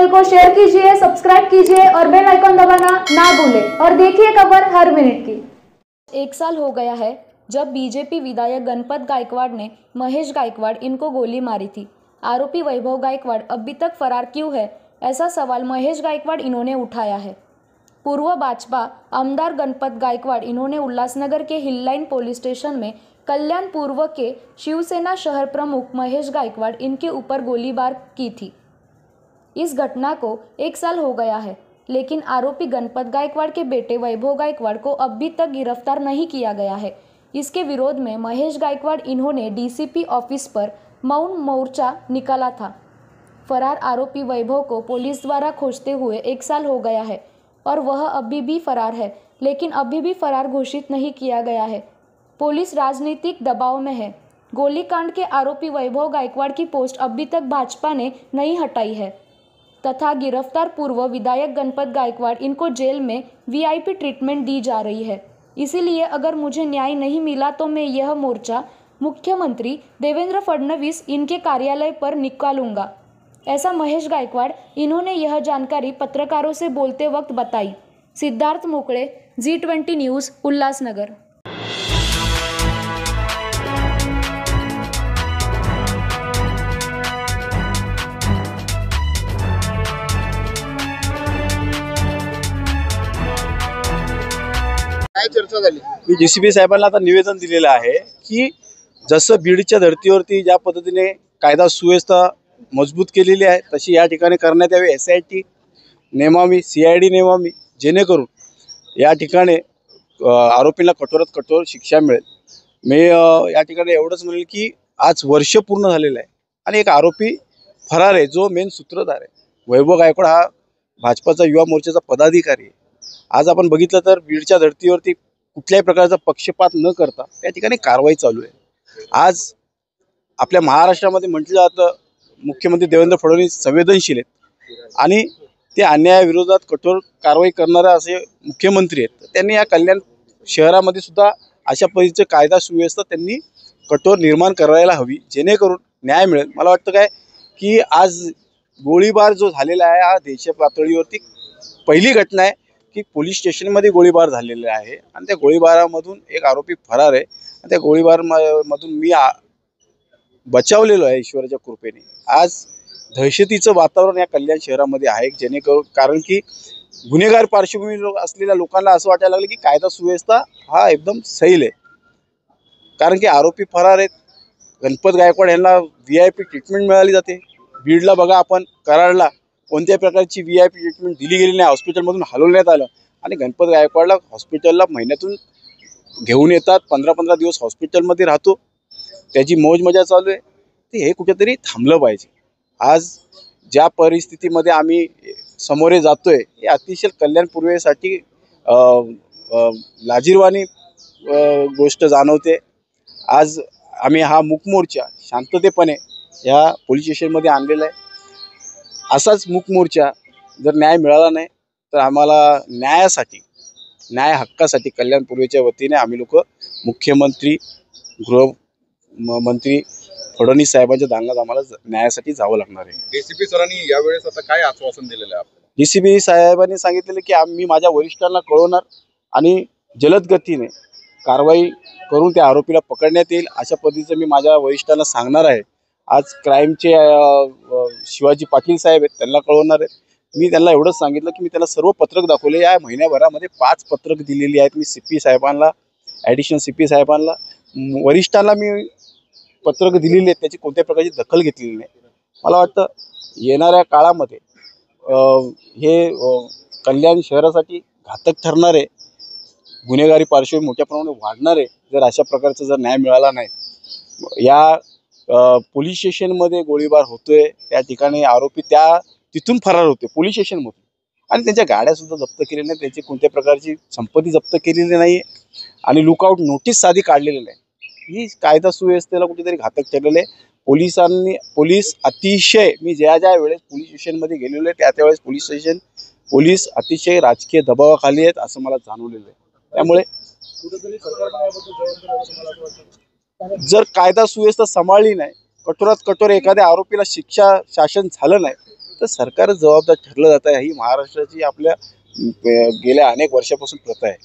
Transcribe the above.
Channel को share कीजिए, subscribe कीजिए और बेल आइकन दबाना ना भूलें और देखिए खबर हर मिनट की। 1 साल हो गया है जब बीजेपी विधायक गणपत गायकवाड़ ने महेश गायकवाड़ इनको गोली मारी थी। आरोपी वैभव गायकवाड़ अभी तक फरार क्यों है, ऐसा सवाल महेश गायकवाड़ इन्होंने उठाया है। पूर्व भाजपा आमदार गणपत गायकवाड़ इन्होंने उल्लासनगर के हिल लाइन पुलिस स्टेशन में कल्याण पूर्व के शिवसेना शहर प्रमुख महेश गायकवाड़ इनके ऊपर गोलीबार की थी। इस घटना को 1 साल हो गया है, लेकिन आरोपी गणपत गायकवाड़ के बेटे वैभव गायकवाड़ को अभी तक गिरफ्तार नहीं किया गया है। इसके विरोध में महेश गायकवाड़ इन्होंने डीसीपी ऑफिस पर मौन मोर्चा निकाला था। फरार आरोपी वैभव को पुलिस द्वारा खोजते हुए 1 साल हो गया है और वह अभी भी फरार है, लेकिन अभी भी फरार घोषित नहीं किया गया है। पुलिस राजनीतिक दबाव में है। गोलीकांड के आरोपी वैभव गायकवाड़ की पोस्ट अभी तक भाजपा ने नहीं हटाई है तथा गिरफ्तार पूर्व विधायक गणपत गायकवाड़ इनको जेल में वीआईपी ट्रीटमेंट दी जा रही है। इसीलिए अगर मुझे न्याय नहीं मिला तो मैं यह मोर्चा मुख्यमंत्री देवेंद्र फडणवीस इनके कार्यालय पर निकालूंगा, ऐसा महेश गायकवाड़ इन्होंने यह जानकारी पत्रकारों से बोलते वक्त बताई। सिद्धार्थ मोकळे, G20 न्यूज़, उल्लासनगर। काय चर्चा झाली? मी डीसीपी साहेबांना आता निवेदन दिलेलं आहे की जसं बीडच्या धर्तीवरती ज्या पद्धतीने कायदा सुव्यवस्था मजबूत केलेली आहे तशी या ठिकाणी करण्यात यावी। SIT नेमावी, CID नेमावी, जेणेकरून या ठिकाणी आरोपींना कठोरात कठोर शिक्षा मिळेल। मी या ठिकाणी एवढंच म्हणेल की आज वर्ष पूर्ण झालेलं आहे आणि एक आरोपी फरार आहे जो मेन सूत्रधार आहे। वैभव गायकवाड हा भाजपाचा युवा मोर्चाचा पदाधिकारी आहे। आज आपण बघितलं तर बीडच्या धर्तीवरती कुठल्याही प्रकारचा पक्षपात न करता त्या ठिकाणी कारवाई चालू आहे। आज आपल्या महाराष्ट्रामध्ये म्हटलं जातं मुख्यमंत्री देवेंद्र फडणवीस संवेदनशील आहेत आणि ते अन्यायाविरोधात कठोर कारवाई करणारे असे मुख्यमंत्री आहेत। त्यांनी या कल्याण शहरामध्ये सुद्धा अशा पद्धतीचे कायदा सुव्यवस्था त्यांनी कठोर निर्माण करायला हवी, जेणेकरून न्याय मिळेल। मला वाटतं काय की आज गोळीबार जो झालेला आहे हा देश पातळीवरती पहिली घटना आहे की पोलीस स्टेशनमध्ये गोळीबार झालेला आहे आणि त्या गोळीबारामधून एक आरोपी फरार आहे आणि त्या गोळीबारामधून मी बचावलेलो आहे ईश्वराच्या कृपेने। आज दहशतीचं वातावरण या कल्याण शहरामध्ये आहे, जेणेकरून कारण की गुन्हेगार पार्श्वभूमी असलेल्या लोकांना असं वाटायला लागलं की कायदा सुव्यवस्था हा एकदम सैल आहे, कारण की आरोपी फरार आहेत। गणपत गायकवाड यांना VIP ट्रीटमेंट मिळाली जाते। बीडला बघा आपण, कराडला कोणत्या प्रकारची VIP ट्रीटमेंट दिली गेली नाही, हॉस्पिटलमधून हलवण्यात आलं आणि गणपत गायकवाडला हॉस्पिटलला महिन्यातून घेऊन येतात, 15-15 दिवस हॉस्पिटलमध्ये राहतो, त्याची मौज मजा चालू आहे। ते हे कुठेतरी थांबलं पाहिजे। आज ज्या परिस्थितीमध्ये आम्ही समोरे जातोय हे अतिशय कल्याण पूर्वेसाठी लाजिरवाणी गोष्ट जाणवते। आज आम्ही हा मूक मोर्चा शांततेपणे या पोलीस स्टेशनमध्ये आणलेला आहे। असाच मूक मोर्चा जर न्याय मिळाला नाही तर आम्हाला न्याय हक्कासाठी कल्याण पूर्वेच्या वतीने आम्ही लोक मुख्यमंत्री गृहमंत्री फडणवीस साहेबांच्या दालनात आम्हाला न्यायासाठी जावं लागणार आहे। डीसीपी सरांनी यावेळेस आता काय आश्वासन दिलेलं आहे आपल्याला? डीसीपी साहेबांनी सांगितलेलं की आम्ही माझ्या वरिष्ठांना कळवणार आणि जलद गतीने कारवाई करून त्या आरोपीला पकडण्यात येईल अशा पद्धतीचं मी माझ्या वरिष्ठांना सांगणार आहे। आज क्राईमचे शिवाजी पाटील साहेब आहेत, त्यांना कळवणार आहे। मी त्यांना एवढंच सांगितलं की मी त्यांना सर्व पत्रक दाखवले। या महिन्याभरामध्ये 5 पत्रक दिलेली आहेत मी CP साहेबांना, ॲडिशनल CP साहेबांना, वरिष्ठांना मी पत्रक दिलेली आहेत, त्याची कोणत्या प्रकारची दखल घेतलेली नाही। मला वाटतं येणाऱ्या काळामध्ये हे कल्याण शहरासाठी घातक ठरणारे गुन्हेगारी पार्श्वभूमी मोठ्या प्रमाणात वाढणार आहे जर अशा प्रकारचा जर न्याय मिळाला नाही। या पोलीस स्टेशनमध्ये गोळीबार होतोय, त्या ठिकाणी आरोपी तिथून फरार होते पोलीस स्टेशनमधून आणि त्यांच्या गाड्या सुद्धा जप्त केलेल्या नाही, त्यांची कोणत्या प्रकारची संपत्ती जप्त केलेली नाही आणि लुकआउट नोटीस साधी काढलेली नाही। ही कायदा सुव्यवस्थेला कुठेतरी घातक ठरलेलं आहे। पोलीस अतिशय, मी ज्या वेळेस पोलीस स्टेशनमध्ये गेलेलो आहे त्यावेळेस पोलीस अतिशय राजकीय दबावाखाली आहेत असं मला जाणवलेलं आहे। त्यामुळे जर कायदा सुव्यवस्था सांभाळली नाही, कठोरात कठोर एखाद्या आरोपीला शिक्षा शासन झालं नाही तर सरकारच जबाबदार ठरलं जात आहे. ही महाराष्ट्राची आपल्या गेल्या अनेक वर्षापासून प्रथा आहे.